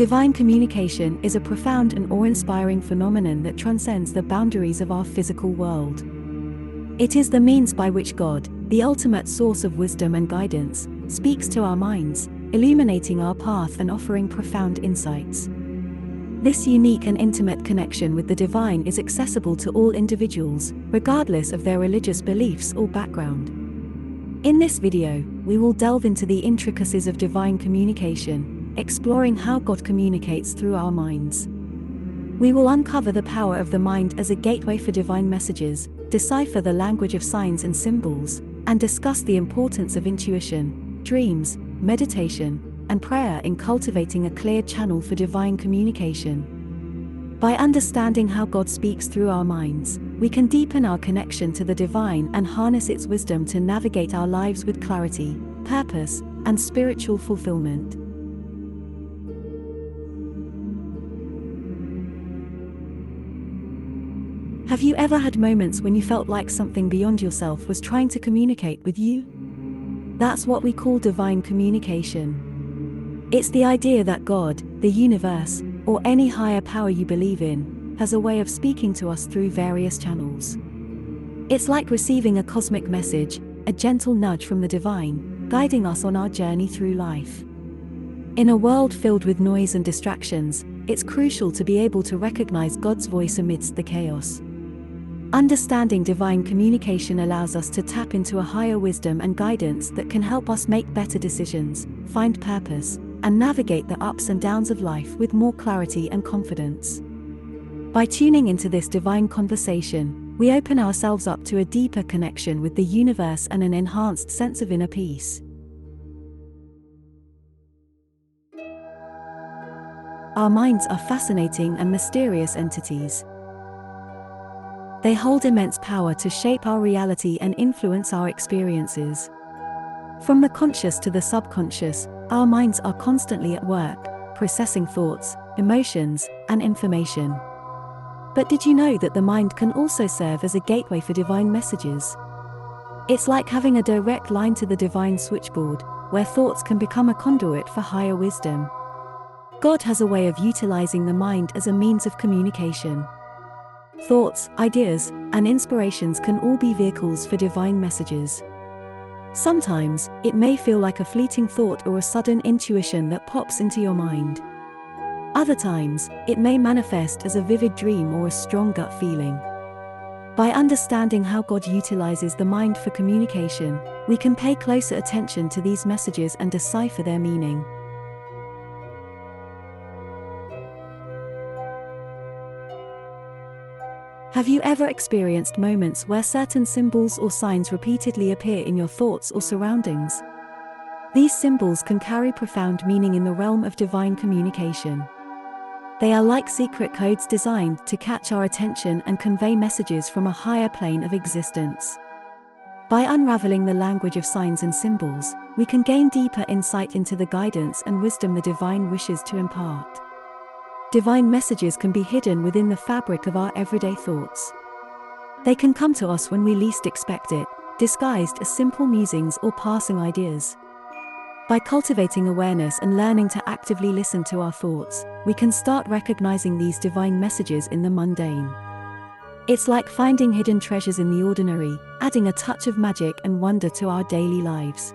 Divine communication is a profound and awe-inspiring phenomenon that transcends the boundaries of our physical world. It is the means by which God, the ultimate source of wisdom and guidance, speaks to our minds, illuminating our path and offering profound insights. This unique and intimate connection with the divine is accessible to all individuals, regardless of their religious beliefs or background. In this video, we will delve into the intricacies of divine communication, exploring how God communicates through our minds. We will uncover the power of the mind as a gateway for divine messages, decipher the language of signs and symbols, and discuss the importance of intuition, dreams, meditation, and prayer in cultivating a clear channel for divine communication. By understanding how God speaks through our minds, we can deepen our connection to the divine and harness its wisdom to navigate our lives with clarity, purpose, and spiritual fulfillment. Have you ever had moments when you felt like something beyond yourself was trying to communicate with you? That's what we call divine communication. It's the idea that God, the universe, or any higher power you believe in, has a way of speaking to us through various channels. It's like receiving a cosmic message, a gentle nudge from the divine, guiding us on our journey through life. In a world filled with noise and distractions, it's crucial to be able to recognize God's voice amidst the chaos. Understanding divine communication allows us to tap into a higher wisdom and guidance that can help us make better decisions, find purpose, and navigate the ups and downs of life with more clarity and confidence. By tuning into this divine conversation, we open ourselves up to a deeper connection with the universe and an enhanced sense of inner peace. Our minds are fascinating and mysterious entities. They hold immense power to shape our reality and influence our experiences. From the conscious to the subconscious, our minds are constantly at work, processing thoughts, emotions, and information. But did you know that the mind can also serve as a gateway for divine messages? It's like having a direct line to the divine switchboard, where thoughts can become a conduit for higher wisdom. God has a way of utilizing the mind as a means of communication. Thoughts, ideas, and inspirations can all be vehicles for divine messages. Sometimes, it may feel like a fleeting thought or a sudden intuition that pops into your mind. Other times, it may manifest as a vivid dream or a strong gut feeling. By understanding how God utilizes the mind for communication, we can pay closer attention to these messages and decipher their meaning. Have you ever experienced moments where certain symbols or signs repeatedly appear in your thoughts or surroundings? These symbols can carry profound meaning in the realm of divine communication. They are like secret codes designed to catch our attention and convey messages from a higher plane of existence. By unraveling the language of signs and symbols, we can gain deeper insight into the guidance and wisdom the divine wishes to impart. Divine messages can be hidden within the fabric of our everyday thoughts. They can come to us when we least expect it, disguised as simple musings or passing ideas. By cultivating awareness and learning to actively listen to our thoughts, we can start recognizing these divine messages in the mundane. It's like finding hidden treasures in the ordinary, adding a touch of magic and wonder to our daily lives.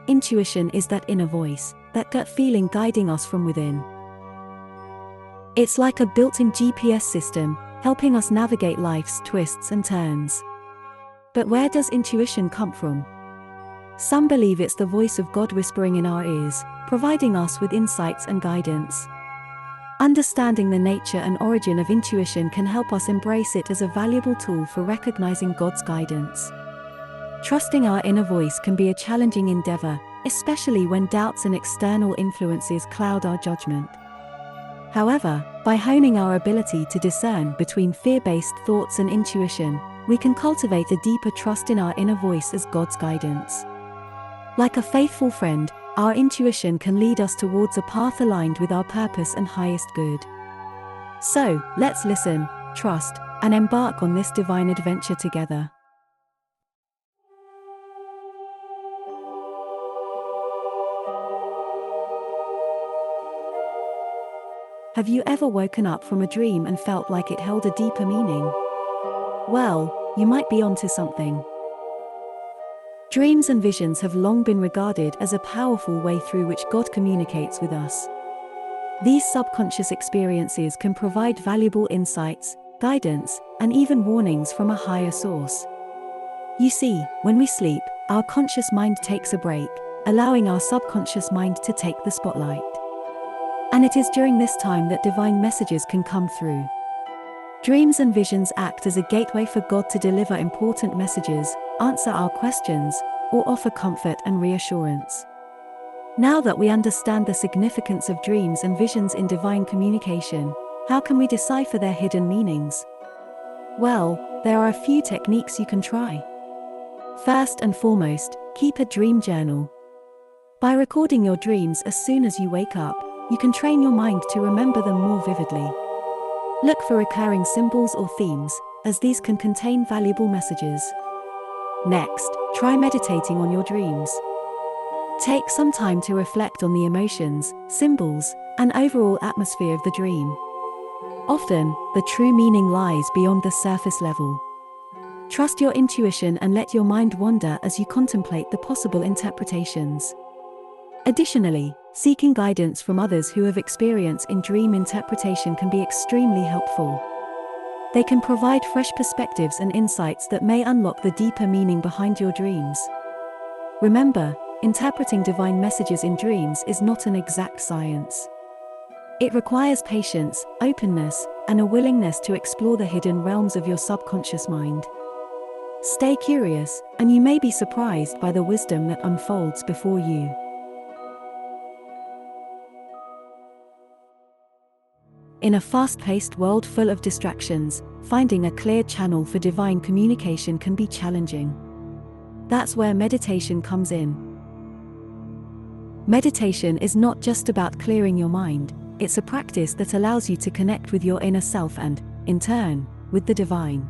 Intuition is that inner voice, that gut feeling guiding us from within. It's like a built-in GPS system, helping us navigate life's twists and turns. But where does intuition come from? Some believe it's the voice of God whispering in our ears, providing us with insights and guidance. Understanding the nature and origin of intuition can help us embrace it as a valuable tool for recognizing God's guidance. Trusting our inner voice can be a challenging endeavor, especially when doubts and external influences cloud our judgment. However, by honing our ability to discern between fear-based thoughts and intuition, we can cultivate a deeper trust in our inner voice as God's guidance. Like a faithful friend, our intuition can lead us towards a path aligned with our purpose and highest good. So, let's listen, trust, and embark on this divine adventure together. Have you ever woken up from a dream and felt like it held a deeper meaning? Well, you might be onto something. Dreams and visions have long been regarded as a powerful way through which God communicates with us. These subconscious experiences can provide valuable insights, guidance, and even warnings from a higher source. You see, when we sleep, our conscious mind takes a break, allowing our subconscious mind to take the spotlight. And it is during this time that divine messages can come through. Dreams and visions act as a gateway for God to deliver important messages, answer our questions, or offer comfort and reassurance. Now that we understand the significance of dreams and visions in divine communication, how can we decipher their hidden meanings? Well, there are a few techniques you can try. First and foremost, keep a dream journal. By recording your dreams as soon as you wake up, you can train your mind to remember them more vividly. Look for recurring symbols or themes, as these can contain valuable messages. Next, try meditating on your dreams. Take some time to reflect on the emotions, symbols, and overall atmosphere of the dream. Often, the true meaning lies beyond the surface level. Trust your intuition and let your mind wander as you contemplate the possible interpretations. Additionally, seeking guidance from others who have experience in dream interpretation can be extremely helpful. They can provide fresh perspectives and insights that may unlock the deeper meaning behind your dreams. Remember, interpreting divine messages in dreams is not an exact science. It requires patience, openness, and a willingness to explore the hidden realms of your subconscious mind. Stay curious, and you may be surprised by the wisdom that unfolds before you. In a fast-paced world full of distractions, finding a clear channel for divine communication can be challenging. That's where meditation comes in. Meditation is not just about clearing your mind, it's a practice that allows you to connect with your inner self and, in turn, with the divine.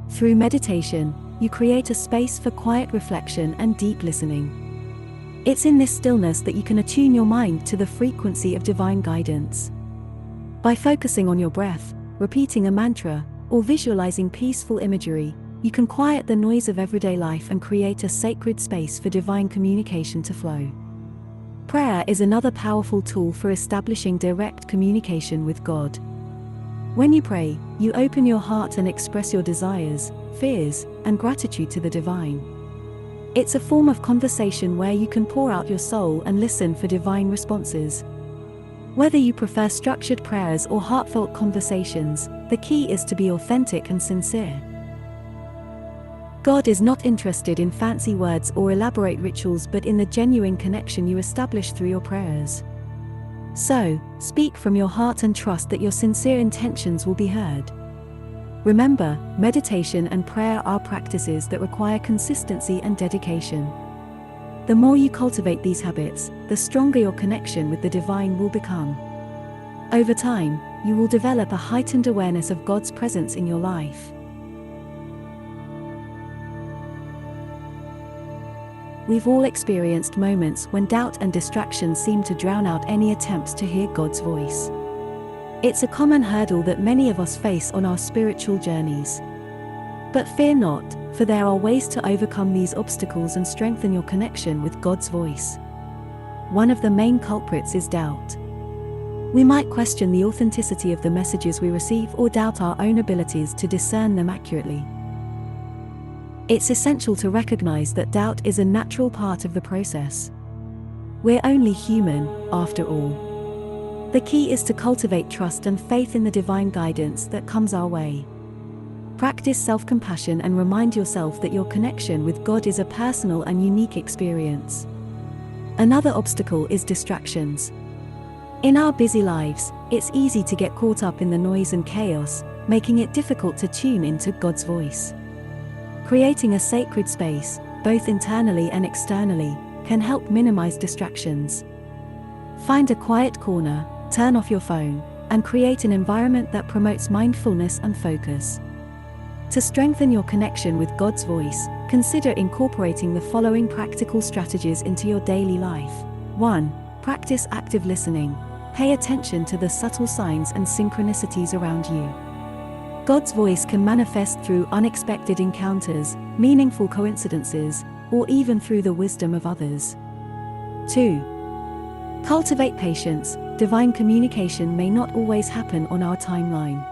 Through meditation, you create a space for quiet reflection and deep listening. It's in this stillness that you can attune your mind to the frequency of divine guidance. By focusing on your breath, repeating a mantra, or visualizing peaceful imagery, you can quiet the noise of everyday life and create a sacred space for divine communication to flow. Prayer is another powerful tool for establishing direct communication with God. When you pray, you open your heart and express your desires, fears, and gratitude to the divine. It's a form of conversation where you can pour out your soul and listen for divine responses. Whether you prefer structured prayers or heartfelt conversations, the key is to be authentic and sincere. God is not interested in fancy words or elaborate rituals but in the genuine connection you establish through your prayers. So, speak from your heart and trust that your sincere intentions will be heard. Remember, meditation and prayer are practices that require consistency and dedication. The more you cultivate these habits, the stronger your connection with the divine will become. Over time, you will develop a heightened awareness of God's presence in your life. We've all experienced moments when doubt and distraction seem to drown out any attempts to hear God's voice. It's a common hurdle that many of us face on our spiritual journeys. But fear not, for there are ways to overcome these obstacles and strengthen your connection with God's voice. One of the main culprits is doubt. We might question the authenticity of the messages we receive or doubt our own abilities to discern them accurately. It's essential to recognize that doubt is a natural part of the process. We're only human, after all. The key is to cultivate trust and faith in the divine guidance that comes our way. Practice self-compassion and remind yourself that your connection with God is a personal and unique experience. Another obstacle is distractions. In our busy lives, it's easy to get caught up in the noise and chaos, making it difficult to tune into God's voice. Creating a sacred space, both internally and externally, can help minimize distractions. Find a quiet corner, turn off your phone, and create an environment that promotes mindfulness and focus. To strengthen your connection with God's voice, consider incorporating the following practical strategies into your daily life. 1. Practice active listening. pay attention to the subtle signs and synchronicities around you. God's voice can manifest through unexpected encounters, meaningful coincidences, or even through the wisdom of others. 2. Cultivate patience. Divine communication may not always happen on our timeline.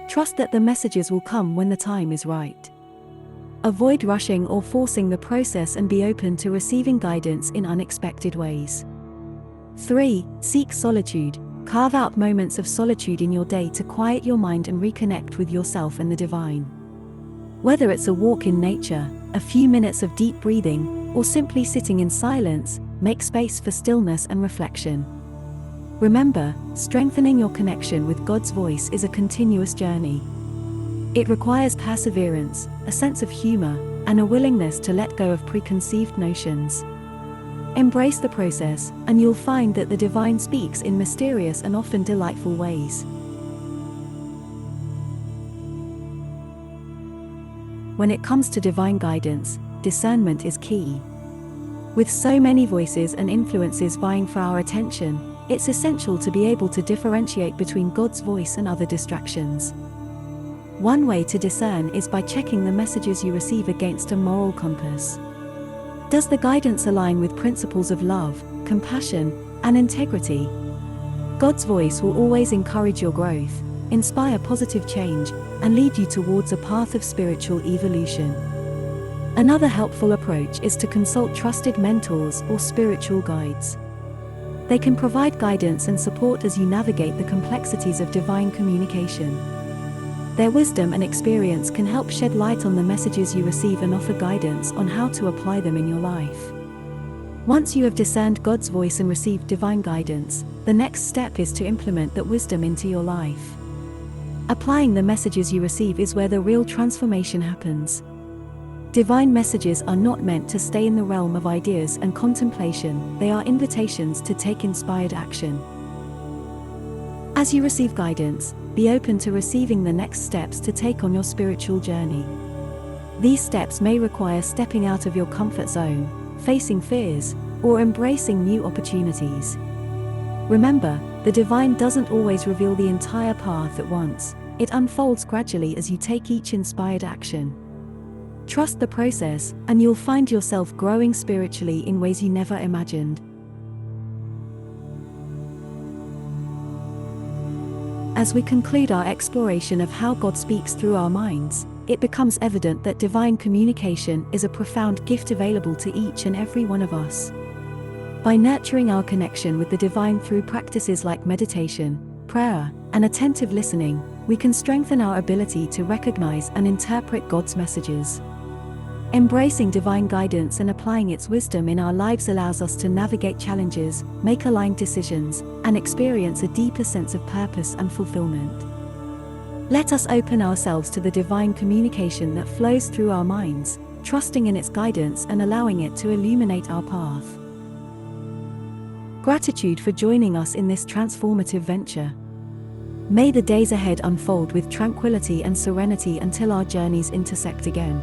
Trust that the messages will come when the time is right. Avoid rushing or forcing the process and be open to receiving guidance in unexpected ways. 3. Seek solitude. Carve out moments of solitude in your day to quiet your mind and reconnect with yourself and the divine. Whether it's a walk in nature, a few minutes of deep breathing, or simply sitting in silence, make space for stillness and reflection. Remember, strengthening your connection with God's voice is a continuous journey. It requires perseverance, a sense of humor, and a willingness to let go of preconceived notions. Embrace the process, and you'll find that the divine speaks in mysterious and often delightful ways. When it comes to divine guidance, discernment is key. With so many voices and influences vying for our attention, it's essential to be able to differentiate between God's voice and other distractions. One way to discern is by checking the messages you receive against a moral compass. Does the guidance align with principles of love, compassion, and integrity? God's voice will always encourage your growth, inspire positive change, and lead you towards a path of spiritual evolution. Another helpful approach is to consult trusted mentors or spiritual guides. They can provide guidance and support as you navigate the complexities of divine communication. Their wisdom and experience can help shed light on the messages you receive and offer guidance on how to apply them in your life. Once you have discerned God's voice and received divine guidance, the next step is to implement that wisdom into your life. Applying the messages you receive is where the real transformation happens. Divine messages are not meant to stay in the realm of ideas and contemplation, they are invitations to take inspired action. As you receive guidance, be open to receiving the next steps to take on your spiritual journey. These steps may require stepping out of your comfort zone, facing fears, or embracing new opportunities. Remember, the divine doesn't always reveal the entire path at once. It unfolds gradually as you take each inspired action. Trust the process, and you'll find yourself growing spiritually in ways you never imagined. As we conclude our exploration of how God speaks through our minds, it becomes evident that divine communication is a profound gift available to each and every one of us. By nurturing our connection with the divine through practices like meditation, prayer, and attentive listening, we can strengthen our ability to recognize and interpret God's messages. Embracing divine guidance and applying its wisdom in our lives allows us to navigate challenges, make aligned decisions, and experience a deeper sense of purpose and fulfillment. Let us open ourselves to the divine communication that flows through our minds, trusting in its guidance and allowing it to illuminate our path. Gratitude for joining us in this transformative venture. May the days ahead unfold with tranquility and serenity until our journeys intersect again.